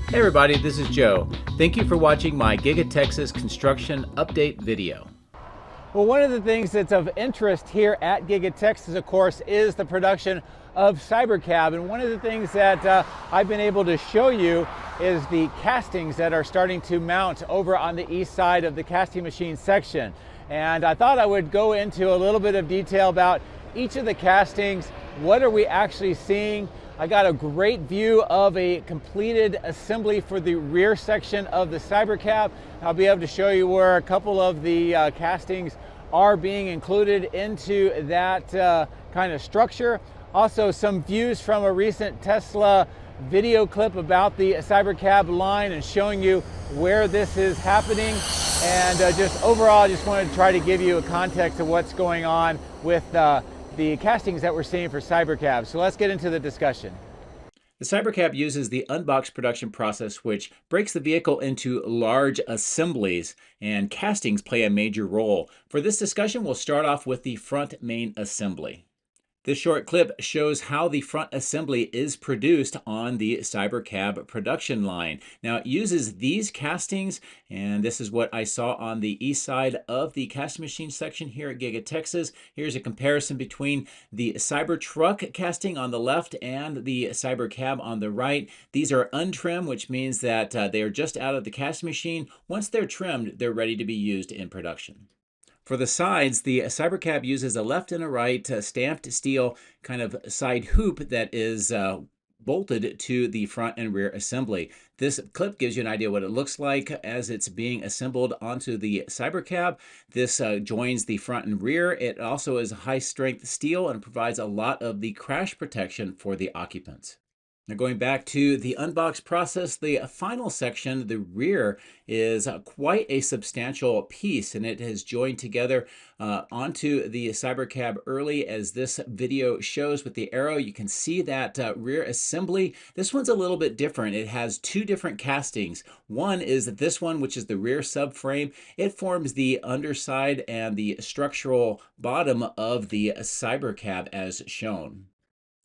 Hey everybody, this is Joe. Thank you for watching my Giga Texas construction update video. Well, one of the things that's of interest here at Giga Texas, of course, is the production of Cybercab. And one of the things that I've been able to show you is the castings that are starting to mount over on the east side of the casting machine section. And I thought I would go into a little bit of detail about each of the castings. What are we actually seeing? I got a great view of a completed assembly for the rear section of the Cybercab. I'll be able to show you where a couple of the castings are being included into that kind of structure. Also, some views from a recent Tesla video clip about the Cybercab line and showing you where this is happening. And just overall, I just wanted to try to give you a context of what's going on with the castings that we're seeing for Cybercab. So let's get into the discussion. The Cybercab uses the unbox production process, which breaks the vehicle into large assemblies, and castings play a major role. For this discussion, we'll start off with the front main assembly. This short clip shows how the front assembly is produced on the Cybercab production line. Now, it uses these castings, and this is what I saw on the east side of the casting machine section here at Giga Texas. Here's a comparison between the Cybertruck casting on the left and the Cybercab on the right. These are untrimmed, which means that they are just out of the casting machine. Once they're trimmed, they're ready to be used in production. For the sides, the Cybercab uses a left and a right stamped steel kind of side hoop that is bolted to the front and rear assembly. This clip gives you an idea what it looks like as it's being assembled onto the Cybercab. This joins the front and rear. It also is high-strength steel and provides a lot of the crash protection for the occupants. Now, going back to the unbox process, the final section, the rear, is quite a substantial piece, and it has joined together onto the Cybercab early, as this video shows with the arrow. You can see that rear assembly. This one's a little bit different. It has two different castings. One is this one, which is the rear subframe. It forms the underside and the structural bottom of the Cybercab as shown.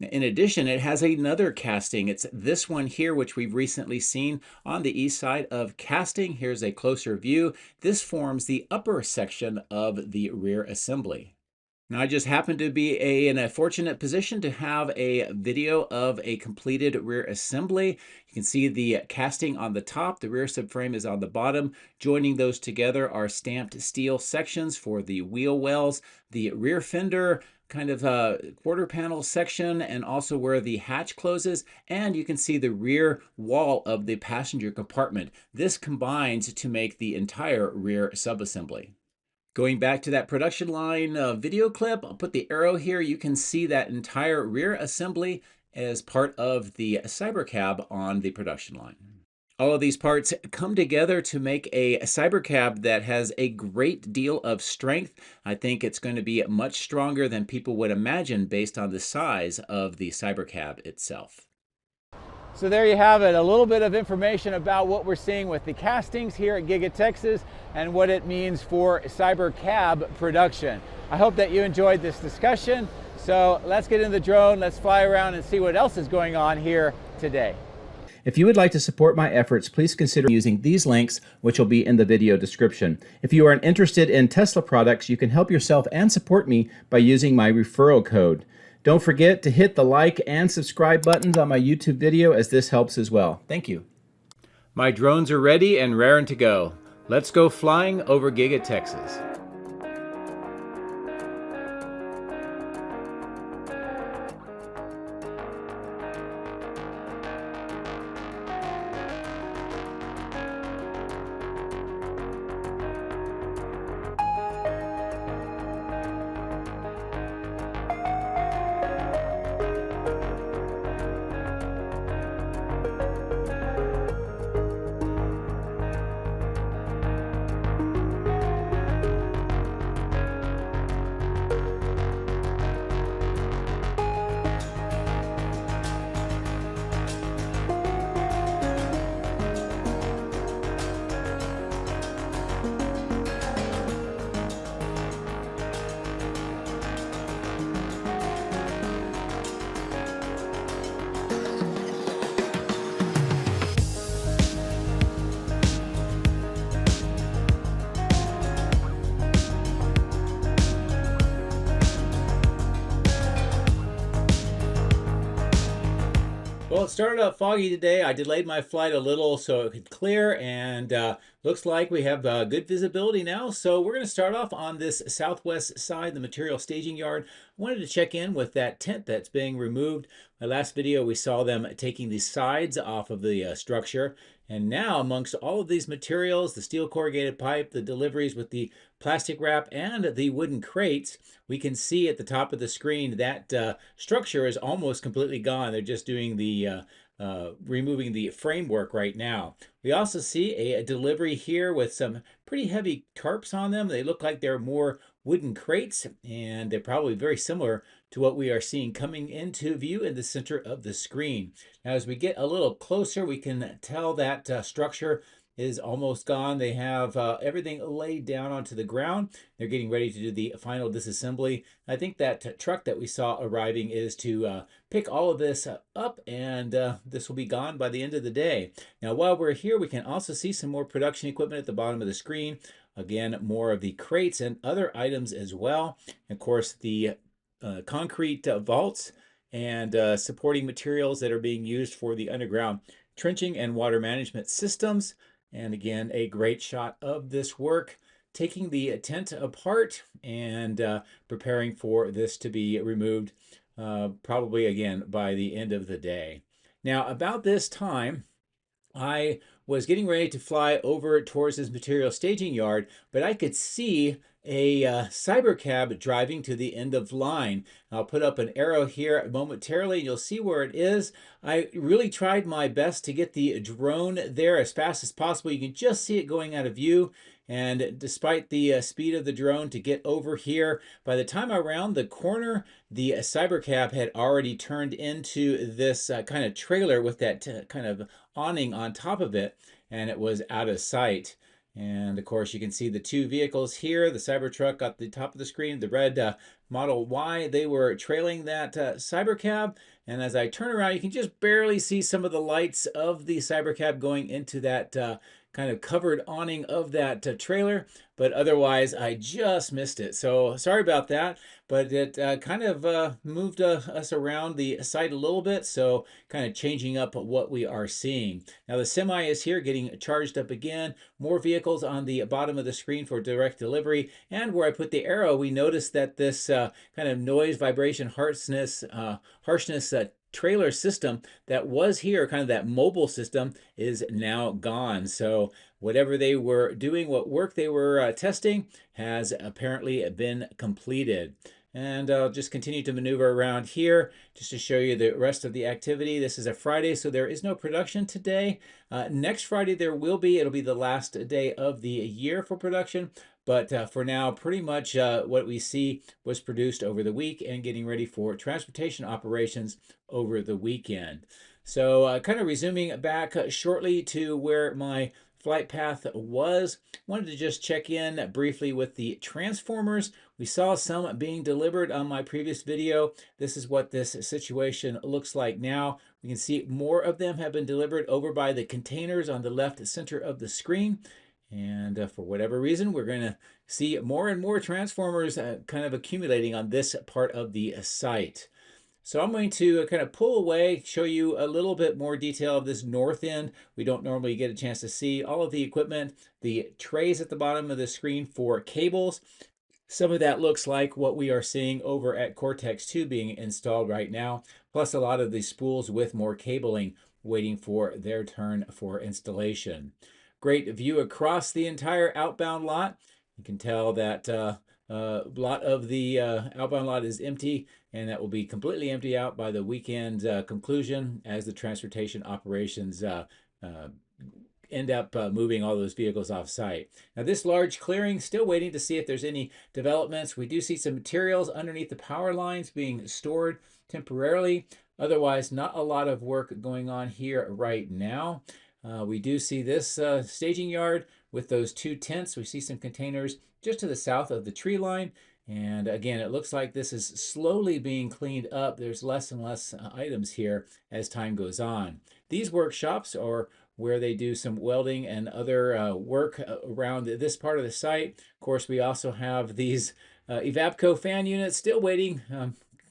In addition, it has another casting. It's this one here, which we've recently seen on the east side of casting. Here's a closer view. This forms the upper section of the rear assembly. Now, I just happen to be in a fortunate position to have a video of a completed rear assembly. You can see the casting on the top. The rear subframe is on the bottom. Joining those together are stamped steel sections for the wheel wells, the rear fender, kind of a quarter panel section, and also where the hatch closes, and you can see the rear wall of the passenger compartment. This combines to make the entire rear subassembly. Going back to that production line video clip, I'll put the arrow here. You can see that entire rear assembly as part of the Cybercab on the production line. All of these parts come together to make a Cybercab that has a great deal of strength. I think it's going to be much stronger than people would imagine based on the size of the Cybercab itself. So there you have it, a little bit of information about what we're seeing with the castings here at Giga Texas and what it means for Cybercab production. I hope that you enjoyed this discussion. So let's get in the drone, let's fly around and see what else is going on here today. If you would like to support my efforts, please consider using these links, which will be in the video description. If you are interested in Tesla products, you can help yourself and support me by using my referral code. Don't forget to hit the like and subscribe buttons on my YouTube video, as this helps as well. Thank you. My drones are ready and raring to go. Let's go flying over Giga Texas. Well, it started out foggy today. I delayed my flight a little so it could clear, and looks like we have good visibility now. So we're going to start off on this southwest side, the material staging yard. I wanted to check in with that tent that's being removed. My last video, we saw them taking the sides off of the structure. And now, amongst all of these materials, the steel corrugated pipe, the deliveries with the plastic wrap, and the wooden crates, we can see at the top of the screen that structure is almost completely gone. They're just doing the removing the framework right now. We also see a delivery here with some pretty heavy tarps on them. They look like they're more wooden crates, and they're probably very similar to what we are seeing coming into view in the center of the screen. Now, as we get a little closer, we can tell that structure is almost gone. They have everything laid down onto the ground. They're getting ready to do the final disassembly. I think that truck that we saw arriving is to pick all of this up, and this will be gone by the end of the day. Now, while we're here, we can also see some more production equipment at the bottom of the screen. Again, more of the crates and other items as well. Of course, the concrete vaults and supporting materials that are being used for the underground trenching and water management systems. And again, a great shot of this work, taking the tent apart and preparing for this to be removed, probably again by the end of the day. Now, about this time, I was getting ready to fly over towards this material staging yard, but I could see a Cybercab driving to the end of line. I'll put up an arrow here momentarily, and you'll see where it is. I really tried my best to get the drone there as fast as possible. You can just see it going out of view. And despite the speed of the drone to get over here, by the time I round the corner, the Cybercab had already turned into this kind of trailer with that kind of awning on top of it, and it was out of sight. And of course, you can see the two vehicles here, the Cybertruck at the top of the screen, the red Model Y. They were trailing that Cybercab. And as I turn around, you can just barely see some of the lights of the Cybercab going into that kind of covered awning of that trailer. But otherwise, I just missed it. So sorry about that. But it kind of moved us around the site a little bit. So kind of changing up what we are seeing. Now the semi is here getting charged up again. More vehicles on the bottom of the screen for direct delivery. And where I put the arrow, we noticed that this kind of noise, vibration, harshness trailer system that was here, kind of that mobile system, is now gone. So whatever they were doing, what work they were testing, has apparently been completed. And I'll just continue to maneuver around here just to show you the rest of the activity. This is a Friday, so there is no production today. Next Friday there will be. It'll be the last day of the year for production. But for now, pretty much what we see was produced over the week and getting ready for transportation operations over the weekend. So kind of resuming back shortly to where my flight path was. Wanted to just check in briefly with the transformers. We saw some being delivered on my previous video. This is what this situation looks like now. We can see more of them have been delivered over by the containers on the left center of the screen. And for whatever reason, we're going to see more and more transformers kind of accumulating on this part of the site. So I'm going to kind of pull away, show you a little bit more detail of this north end. We don't normally get a chance to see all of the equipment, the trays at the bottom of the screen for cables. Some of that looks like what we are seeing over at Cortex 2 being installed right now, plus a lot of the spools with more cabling waiting for their turn for installation. Great view across the entire outbound lot. You can tell that lot of the outbound lot is empty, and that will be completely empty out by the weekend conclusion as the transportation operations end up moving all those vehicles off site. Now this large clearing, still waiting to see if there's any developments. We do see some materials underneath the power lines being stored temporarily. Otherwise, not a lot of work going on here right now. We do see this staging yard with those two tents. We see some containers just to the south of the tree line. And again, it looks like this is slowly being cleaned up. There's less and less items here as time goes on. These workshops are where they do some welding and other work around this part of the site. Of course, we also have these Evapco fan units still waiting.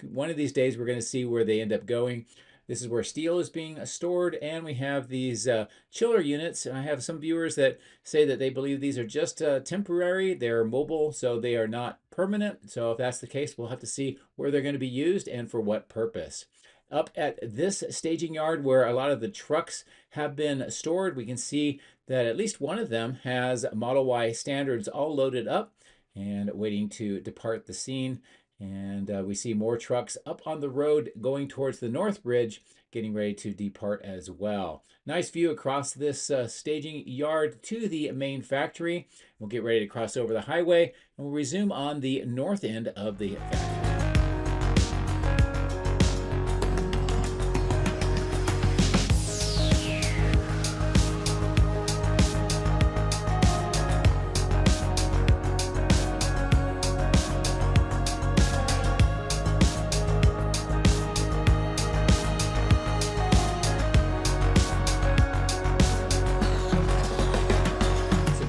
One of these days, we're going to see where they end up going. This is where steel is being stored, and we have these chiller units. And I have some viewers that say that they believe these are just temporary. They're mobile, so they are not permanent. So if that's the case, we'll have to see where they're going to be used and for what purpose. Up at this staging yard where a lot of the trucks have been stored, we can see that at least one of them has Model Y standards all loaded up and waiting to depart the scene. And we see more trucks up on the road going towards the North Bridge, getting ready to depart as well. Nice view across this staging yard to the main factory. We'll get ready to cross over the highway, and we'll resume on the north end of the factory.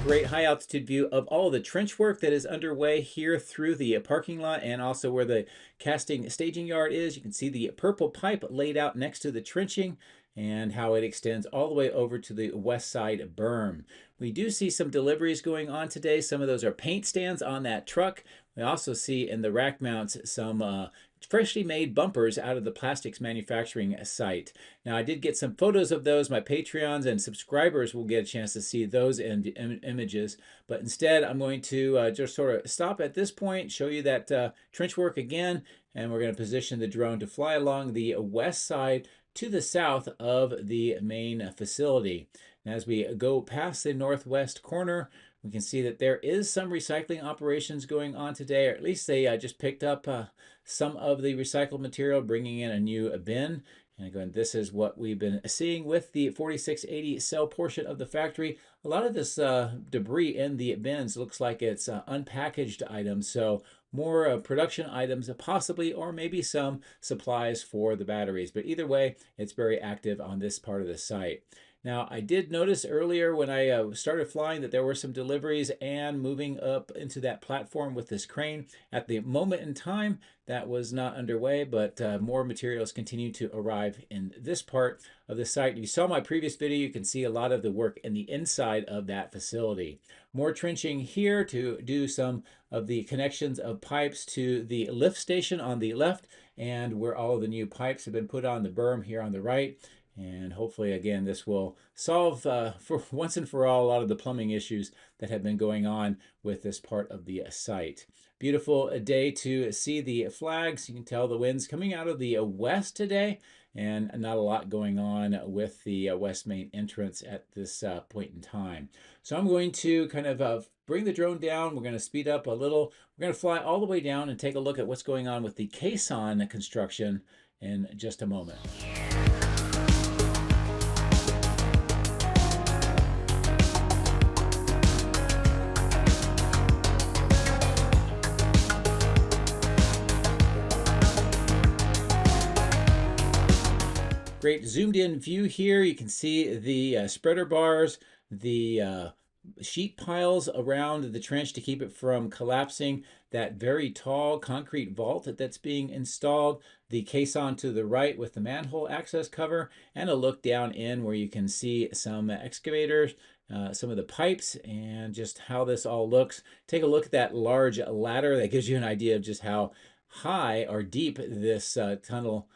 Great high altitude view of all of the trench work that is underway here through the parking lot and also where the casting staging yard is. You can see the purple pipe laid out next to the trenching and how it extends all the way over to the west side berm. We do see some deliveries going on today. Some of those are paint stands on that truck. We also see in the rack mounts some freshly made bumpers out of the plastics manufacturing site. Now, I did get some photos of those. My Patreons and subscribers will get a chance to see those images, but instead I'm going to just sort of stop at this point, show you that trench work again, and we're going to position the drone to fly along the west side to the south of the main facility. And as we go past the northwest corner, we can see that there is some recycling operations going on today, or at least they just picked up some of the recycled material, bringing in a new bin. And again, this is what we've been seeing with the 4680 cell portion of the factory. A lot of this debris in the bins looks like it's unpackaged items, so more production items possibly, or maybe some supplies for the batteries. But either way, it's very active on this part of the site. Now, I did notice earlier when I started flying that there were some deliveries and moving up into that platform with this crane. At the moment in time, that was not underway, but more materials continue to arrive in this part of the site. If you saw my previous video, you can see a lot of the work in the inside of that facility. More trenching here to do some of the connections of pipes to the lift station on the left, and where all of the new pipes have been put on the berm here on the right. And hopefully, again, this will solve for once and for all a lot of the plumbing issues that have been going on with this part of the site. Beautiful day to see the flags. You can tell the wind's coming out of the west today, and not a lot going on with the west main entrance at this point in time. So I'm going to kind of bring the drone down. We're going to speed up a little. We're going to fly all the way down and take a look at what's going on with the caisson construction in just a moment. Great zoomed in view here. You can see the spreader bars, the sheet piles around the trench to keep it from collapsing, that very tall concrete vault that's being installed, the caisson to the right with the manhole access cover, and a look down in where you can see some excavators, some of the pipes, and just how this all looks. Take a look at that large ladder. That gives you an idea of just how high or deep this tunnel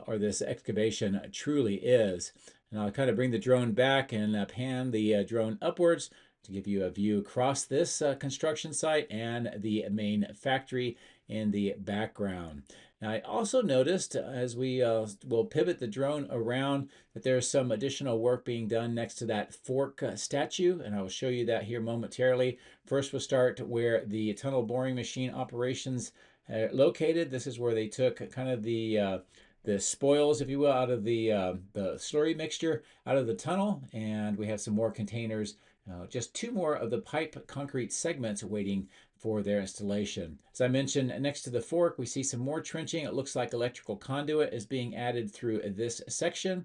or this excavation truly is. And I'll kind of bring the drone back and pan the drone upwards to give you a view across this construction site and the main factory in the background. Now, I also noticed as we will pivot the drone around that there's some additional work being done next to that fork statue, and I will show you that here momentarily. First, we'll start where the tunnel boring machine operations located. This is where they took kind of the spoils, if you will, out of the slurry mixture out of the tunnel, and we have some more containers, just two more of the pipe concrete segments waiting for their installation. As I mentioned, next to the fork, we see some more trenching. It looks like electrical conduit is being added through this section.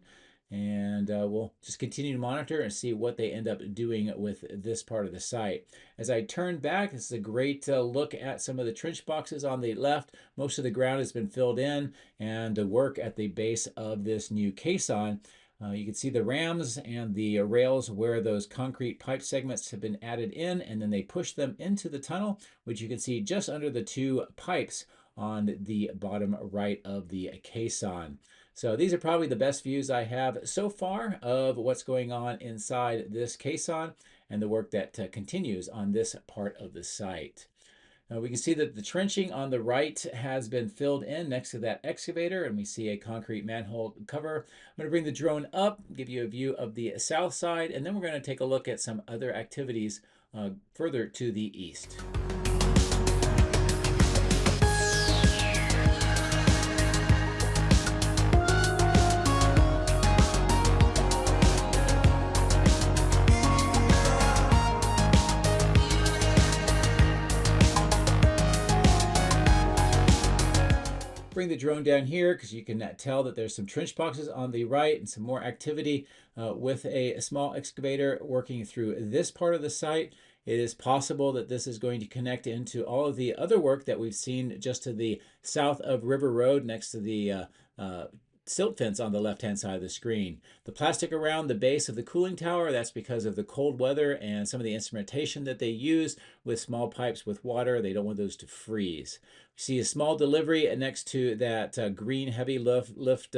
And we'll just continue to monitor and see what they end up doing with this part of the site. As I turn back, this is a great look at some of the trench boxes on the left. Most of the ground has been filled in, and the work at the base of this new caisson. You can see the rams and the rails where those concrete pipe segments have been added in, and then they push them into the tunnel, which you can see just under the two pipes on the bottom right of the caisson. So these are probably the best views I have so far of what's going on inside this caisson and the work that continues on this part of the site. We can see that the trenching on the right has been filled in next to that excavator, and we see a concrete manhole cover. I'm going to bring the drone up, give you a view of the south side, and then we're going to take a look at some other activities further to the east. Bring the drone down here because you can tell that there's some trench boxes on the right and some more activity with a small excavator working through this part of the site. It is possible that this is going to connect into all of the other work that we've seen just to the south of River Road next to the silt fence on the left-hand side of the screen. The plastic around the base of the cooling tower, that's because of the cold weather and some of the instrumentation that they use with small pipes with water. They don't want those to freeze. We see a small delivery next to that green heavy lift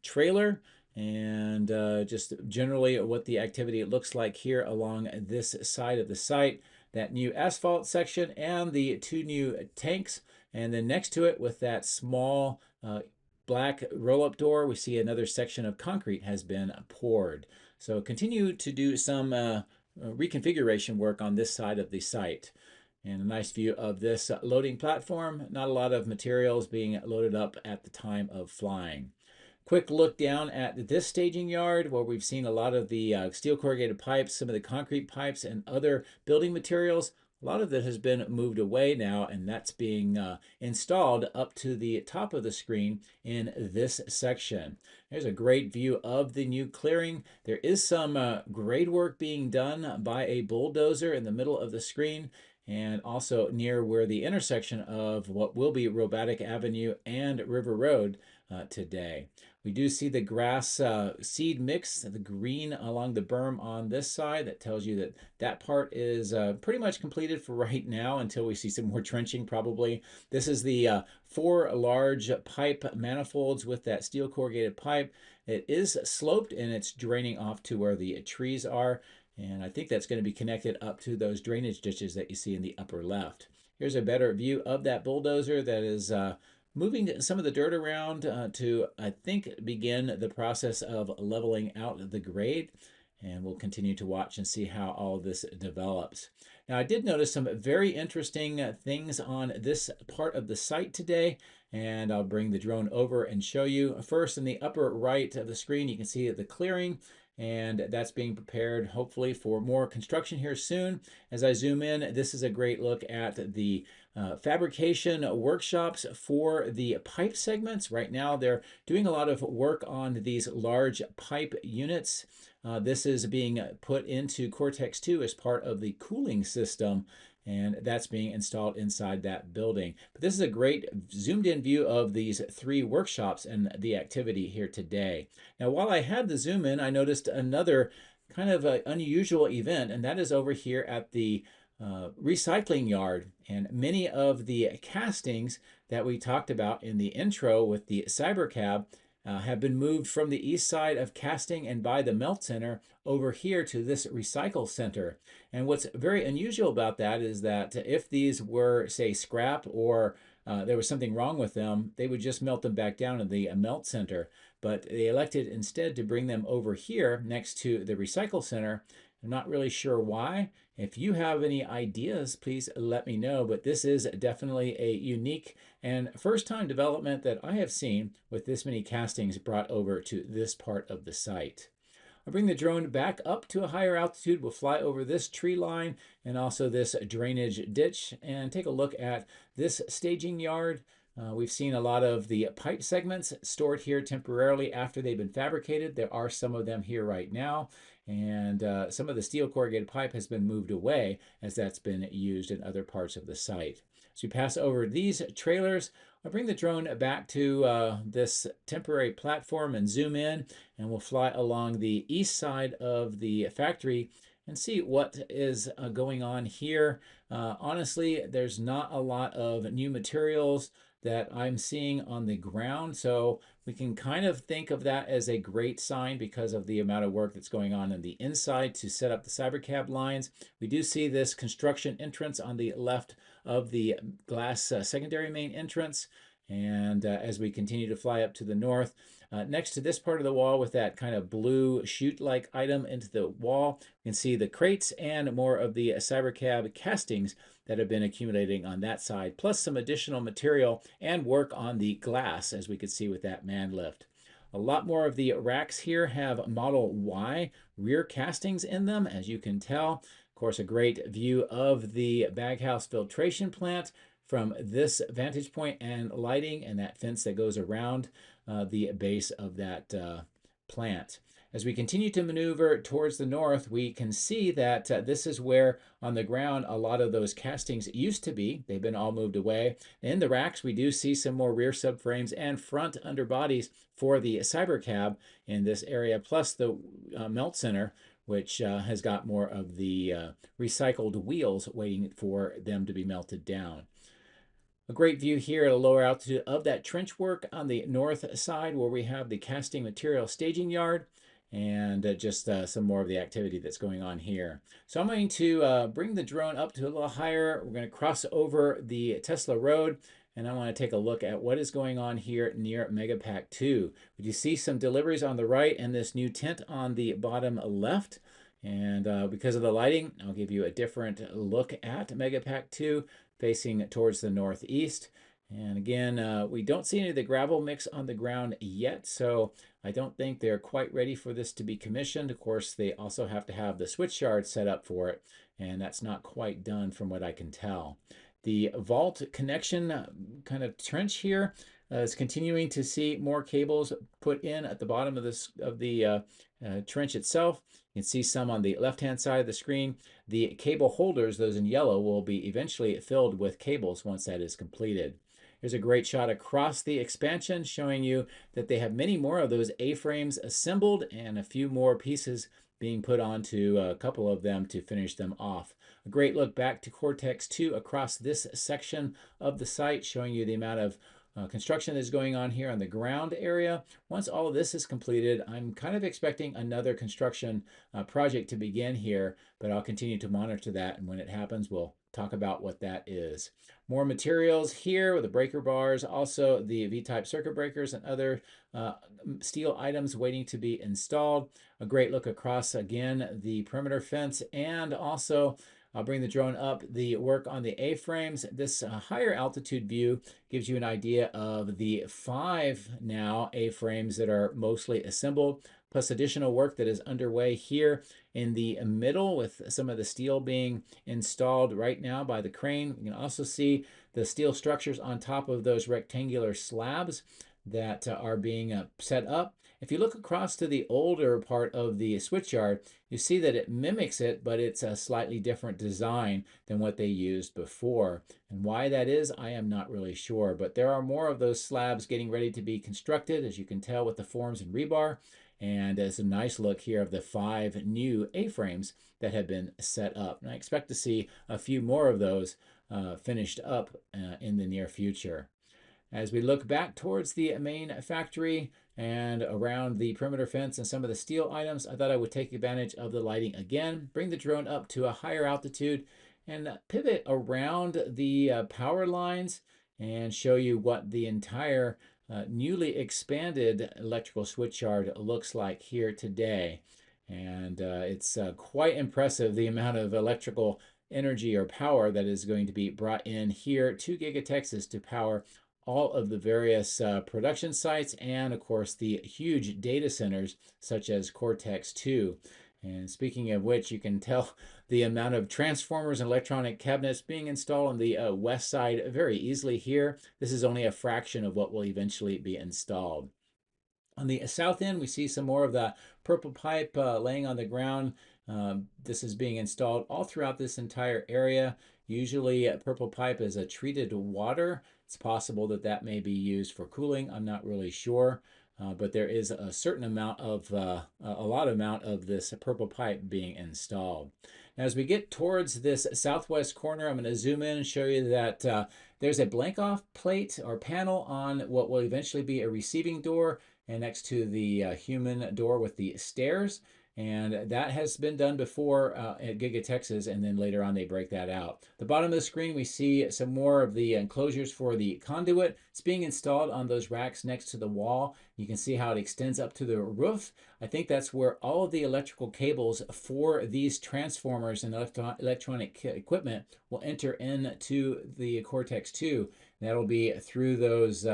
trailer, and just generally what the activity looks like here along this side of the site. That new asphalt section and the two new tanks, and then next to it with that small black roll-up door, we see another section of concrete has been poured. So continue to do some reconfiguration work on this side of the site. And a nice view of this loading platform. Not a lot of materials being loaded up at the time of flying. Quick look down at this staging yard where we've seen a lot of the steel corrugated pipes, some of the concrete pipes, and other building materials. A lot of that has been moved away now, and that's being installed up to the top of the screen in this section. There's a great view of the new clearing. There is some grade work being done by a bulldozer in the middle of the screen, and also near where the intersection of what will be Robotic Avenue and River Road today. We do see the grass seed mix, the green along the berm on this side. That tells you that that part is pretty much completed for right now until we see some more trenching probably. This is the 4 large pipe manifolds with that steel corrugated pipe. It is sloped and it's draining off to where the trees are. And I think that's going to be connected up to those drainage ditches that you see in the upper left. Here's a better view of that bulldozer that is moving some of the dirt around to, I think, begin the process of leveling out the grade. And we'll continue to watch and see how all of this develops. Now, I did notice some very interesting things on this part of the site today, and I'll bring the drone over and show you. First, in the upper right of the screen, you can see the clearing, and that's being prepared hopefully for more construction here soon. As I zoom in, this is a great look at the fabrication workshops for the pipe segments. Right now they're doing a lot of work on these large pipe units. This is being put into Cortex 2 as part of the cooling system, and that's being installed inside that building. But this is a great zoomed in view of these 3 workshops and the activity here today. Now, while I had the zoom in, I noticed another kind of unusual event, and that is over here at the recycling yard. And many of the castings that we talked about in the intro with the Cybercab have been moved from the east side of casting and by the melt center over here to this recycle center. And what's very unusual about that is that if these were, say, scrap or there was something wrong with them, they would just melt them back down in the melt center. But they elected instead to bring them over here next to the recycle center. I'm not really sure why. If you have any ideas, please let me know. But this is definitely a unique and first-time development that I have seen with this many castings brought over to this part of the site. I'll bring the drone back up to a higher altitude. We'll fly over this tree line and also this drainage ditch and take a look at this staging yard. We've seen a lot of the pipe segments stored here temporarily after they've been fabricated. There are some of them here right now, and some of the steel corrugated pipe has been moved away as that's been used in other parts of the site. So we pass over these trailers. I'll bring the drone back to this temporary platform and zoom in, and we'll fly along the east side of the factory and see what is going on here. Honestly, there's not a lot of new materials that I'm seeing on the ground. So we can kind of think of that as a great sign because of the amount of work that's going on the inside to set up the Cybercab lines. We do see this construction entrance on the left of the glass secondary main entrance. And as we continue to fly up to the north, next to this part of the wall with that kind of blue chute-like item into the wall, you can see the crates and more of the Cybercab castings that have been accumulating on that side, plus some additional material and work on the glass, as we could see with that man lift. A lot more of the racks here have Model Y rear castings in them, as you can tell. Of course, a great view of the baghouse filtration plant from this vantage point and lighting and that fence that goes around the base of that plant. As we continue to maneuver towards the north, we can see that this is where on the ground a lot of those castings used to be. They've been all moved away. In the racks, we do see some more rear subframes and front underbodies for the Cybercab in this area, plus the melt center, which has got more of the recycled wheels waiting for them to be melted down. A great view here at a lower altitude of that trench work on the north side where we have the casting material staging yard and just some more of the activity that's going on here. So I'm going to bring the drone up to a little higher. We're going to cross over the Tesla road and I want to take a look at what is going on here near Megapack 2. You see some deliveries on the right and this new tent on the bottom left. And because of the lighting, I'll give you a different look at Megapack 2 facing towards the northeast. And again, we don't see any of the gravel mix on the ground yet, so I don't think they're quite ready for this to be commissioned. Of course, they also have to have the switch yard set up for it, and that's not quite done from what I can tell. The vault connection kind of trench here is continuing to see more cables put in at the bottom of the trench itself. You can see some on the left-hand side of the screen. The cable holders, those in yellow, will be eventually filled with cables once that is completed. Here's a great shot across the expansion showing you that they have many more of those A-frames assembled and a few more pieces being put onto a couple of them to finish them off. A great look back to Cortex 2 across this section of the site showing you the amount of construction is going on here on the ground area. Once all of this is completed, I'm kind of expecting another construction project to begin here, but I'll continue to monitor that, and when it happens, we'll talk about what that is. More materials here with the breaker bars, also the V-type circuit breakers and other steel items waiting to be installed. A great look across, again, the perimeter fence, and also I'll bring the drone up the work on the A-frames. This higher altitude view gives you an idea of the 5 now A-frames that are mostly assembled, plus additional work that is underway here in the middle with some of the steel being installed right now by the crane. You can also see the steel structures on top of those rectangular slabs that are being set up. If you look across to the older part of the switchyard, you see that it mimics it, but it's a slightly different design than what they used before. And why that is, I am not really sure, but there are more of those slabs getting ready to be constructed, as you can tell with the forms and rebar. And it's a nice look here of the 5 new A-frames that have been set up. And I expect to see a few more of those finished up in the near future. As we look back towards the main factory and around the perimeter fence and some of the steel items, I thought I would take advantage of the lighting again, bring the drone up to a higher altitude, and pivot around the power lines and show you what the entire newly expanded electrical switchyard looks like here today. And it's quite impressive, the amount of electrical energy or power that is going to be brought in here to Giga Texas to power all of the various production sites and, of course, the huge data centers such as Cortex 2. And speaking of which, you can tell the amount of transformers and electronic cabinets being installed on the west side very easily here. This is only a fraction of what will eventually be installed. On the south end, we see some more of the purple pipe laying on the ground. This is being installed all throughout this entire area. Usually purple pipe is a treated water. It's possible that that may be used for cooling. I'm not really sure. But there is a certain amount of, a lot amount of this purple pipe being installed. Now, as we get towards this southwest corner, I'm going to zoom in and show you that there's a blank off plate or panel on what will eventually be a receiving door, and next to the human door with the stairs. And that has been done before at Giga Texas, and then later on they break that out. The bottom of the screen, we see some more of the enclosures for the conduit. It's being installed on those racks next to the wall. You can see how it extends up to the roof. I think that's where all of the electrical cables for these transformers and electronic equipment will enter into the Cortex 2. That'll be through those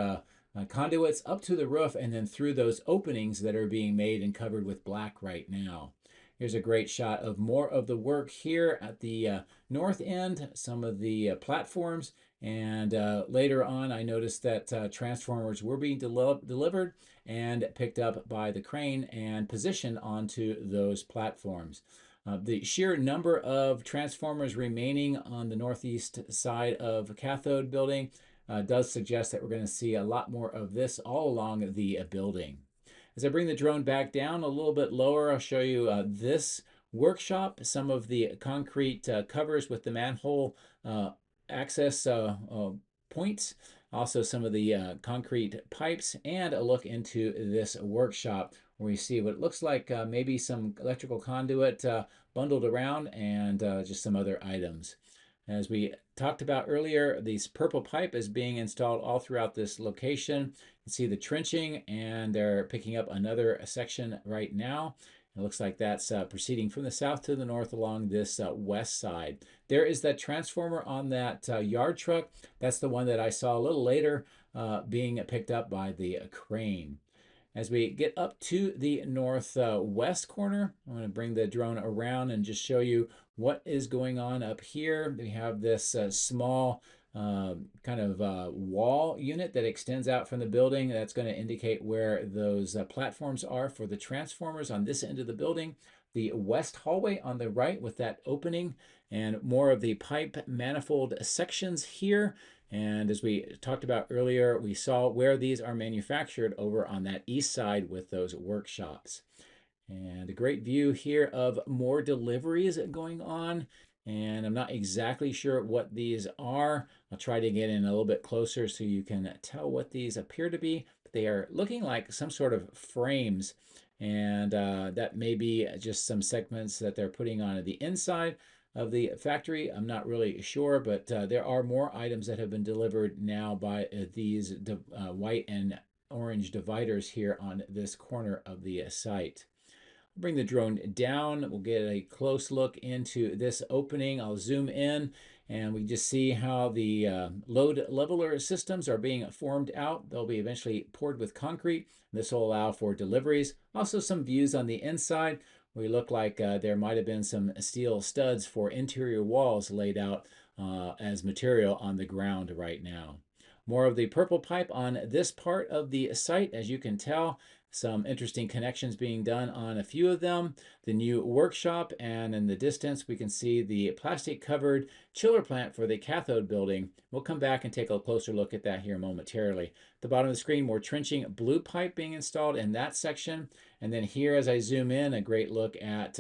conduits up to the roof and then through those openings that are being made and covered with black right now. Here's a great shot of more of the work here at the north end, some of the platforms, and later on I noticed that transformers were being delivered and picked up by the crane and positioned onto those platforms. The sheer number of transformers remaining on the northeast side of cathode building does suggest that we're going to see a lot more of this all along the building. As I bring the drone back down a little bit lower, I'll show you this workshop, some of the concrete covers with the manhole access points, also some of the concrete pipes, and a look into this workshop where you see what looks like maybe some electrical conduit bundled around and just some other items. As we talked about earlier, this purple pipe is being installed all throughout this location. You can see the trenching, and they're picking up another section right now. It looks like that's proceeding from the south to the north along this west side. There is that transformer on that yard truck. That's the one that I saw a little later being picked up by the crane. As we get up to the northwest corner, I'm going to bring the drone around and just show you what is going on up here. We have this small kind of wall unit that extends out from the building. That's going to indicate where those platforms are for the transformers on this end of the building. The west hallway on the right with that opening and more of the pipe manifold sections here. And as we talked about earlier, we saw where these are manufactured over on that east side with those workshops. And a great view here of more deliveries going on. And I'm not exactly sure what these are. I'll try to get in a little bit closer so you can tell what these appear to be. But they are looking like some sort of frames. And that may be just some segments that they're putting on the inside of the factory. I'm not really sure, but there are more items that have been delivered now by these white and orange dividers here on this corner of the site. Bring the drone down. We'll get a close look into this opening. I'll zoom in and we just see how the load leveler systems are being formed out. They'll be eventually poured with concrete. This will allow for deliveries. Also some views on the inside. We look like there might have been some steel studs for interior walls laid out as material on the ground right now. More of the purple pipe on this part of the site, as you can tell. Some interesting connections being done on a few of them. The new workshop, and in the distance we can see the plastic covered chiller plant for the cathode building. We'll come back and take a closer look at that here momentarily. At the bottom of the screen, more trenching blue pipe being installed in that section. And then here, as I zoom in, a great look at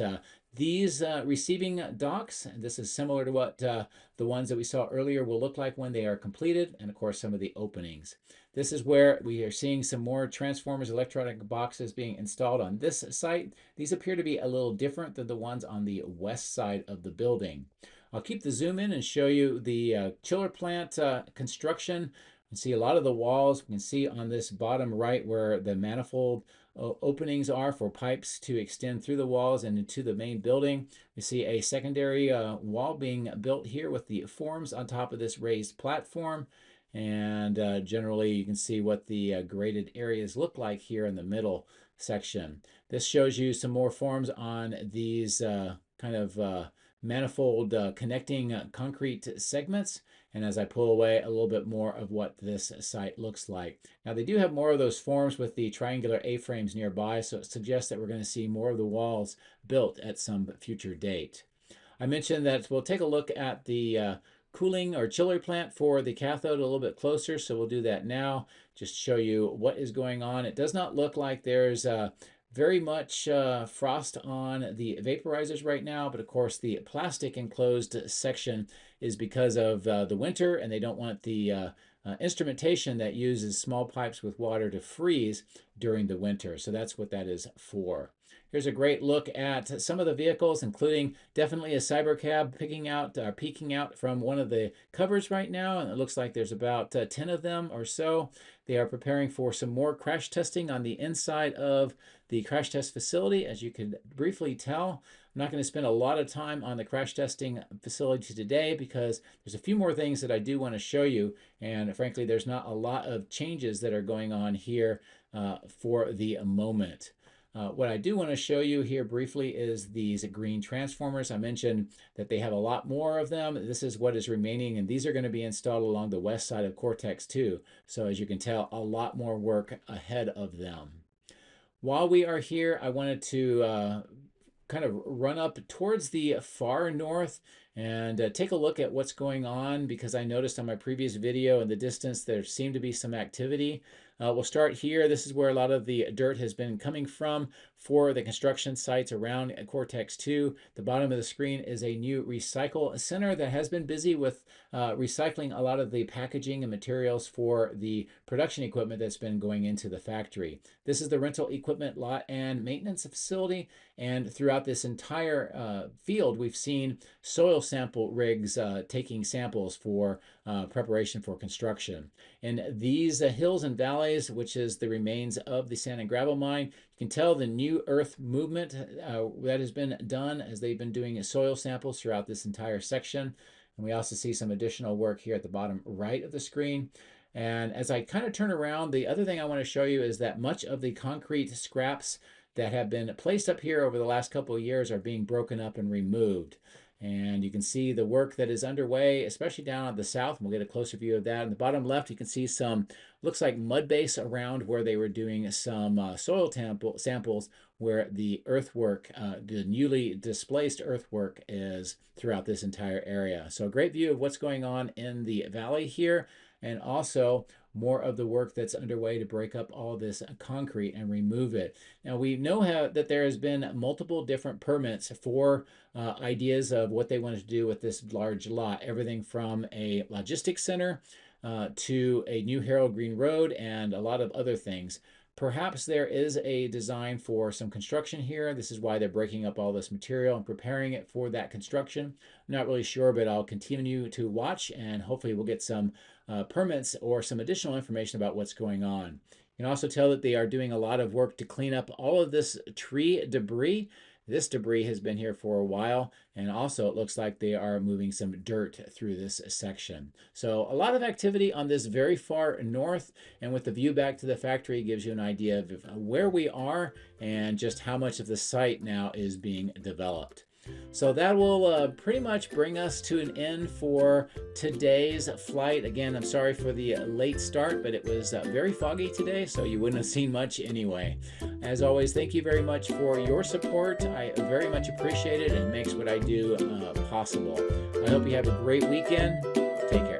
these receiving docks. This is similar to what the ones that we saw earlier will look like when they are completed, and of course some of the openings. This is where we are seeing some more transformers electronic boxes being installed on this site. These appear to be a little different than the ones on the west side of the building. I'll keep the zoom in and show you the chiller plant construction. You can see a lot of the walls. We can see on this bottom right where the manifold openings are for pipes to extend through the walls and into the main building. We see a secondary wall being built here with the forms on top of this raised platform. And generally you can see what the graded areas look like here in the middle. section. This shows you some more forms on these manifold connecting concrete segments. And as I pull away, a little bit more of what this site looks like. Now they do have more of those forms with the triangular A-frames nearby, so it suggests that we're going to see more of the walls built at some future date. I mentioned that we'll take a look at the cooling or chiller plant for the cathode a little bit closer, so we'll do that now. Just show you what is going on. It does not look like there's very much frost on the vaporizers right now, but of course the plastic enclosed section is because of the winter, and they don't want the instrumentation that uses small pipes with water to freeze during the winter. So that's what that is for. Here's a great look at some of the vehicles, including definitely a Cybercab peeking out from one of the covers right now, and it looks like there's about 10 of them or so. They are preparing for some more crash testing on the inside of the crash test facility, as you can briefly tell. I'm not going to spend a lot of time on the crash testing facility today because there's a few more things that I do want to show you, and frankly there's not a lot of changes that are going on here for the moment. What I do want to show you here briefly is these green transformers. I mentioned that they have a lot more of them. This is what is remaining, and these are going to be installed along the west side of Cortex 2. So as you can tell, a lot more work ahead of them. While we are here, I wanted to kind of run up towards the far north and take a look at what's going on, because I noticed on my previous video in the distance there seemed to be some activity. We'll start here. This is where a lot of the dirt has been coming from for the construction sites around Cortex 2. The bottom of the screen is a new recycle center that has been busy with recycling a lot of the packaging and materials for the production equipment that's been going into the factory. This is the rental equipment lot and maintenance facility, and throughout this entire field we've seen soil sample rigs taking samples for preparation for construction. In these hills and valleys, which is the remains of the sand and gravel mine, you can tell the new earth movement that has been done as they've been doing soil samples throughout this entire section. And we also see some additional work here at the bottom right of the screen. And as I kind of turn around, the other thing I want to show you is that much of the concrete scraps that have been placed up here over the last couple of years are being broken up and removed. And you can see the work that is underway, especially down at the south. We'll get a closer view of that. In the bottom left, you can see some, looks like mud base around where they were doing some soil samples where the earthwork, the newly displaced earthwork is throughout this entire area. So a great view of what's going on in the valley here, and also more of the work that's underway to break up all this concrete and remove it. Now we know that there has been multiple different permits for ideas of what they wanted to do with this large lot. Everything from a logistics center to a new Harold Green Road and a lot of other things. Perhaps there is a design for some construction here. This is why they're breaking up all this material and preparing it for that construction. I'm not really sure, but I'll continue to watch, and hopefully we'll get some permits or some additional information about what's going on. You can also tell that they are doing a lot of work to clean up all of this tree debris. This debris has been here for a while, and also it looks like they are moving some dirt through this section. So a lot of activity on this very far north, and with the view back to the factory gives you an idea of where we are and just how much of the site now is being developed. So that will pretty much bring us to an end for today's flight. Again, I'm sorry for the late start, but it was very foggy today, so you wouldn't have seen much anyway. As always, thank you very much for your support. I very much appreciate it, and it makes what I do possible. I hope you have a great weekend. Take care.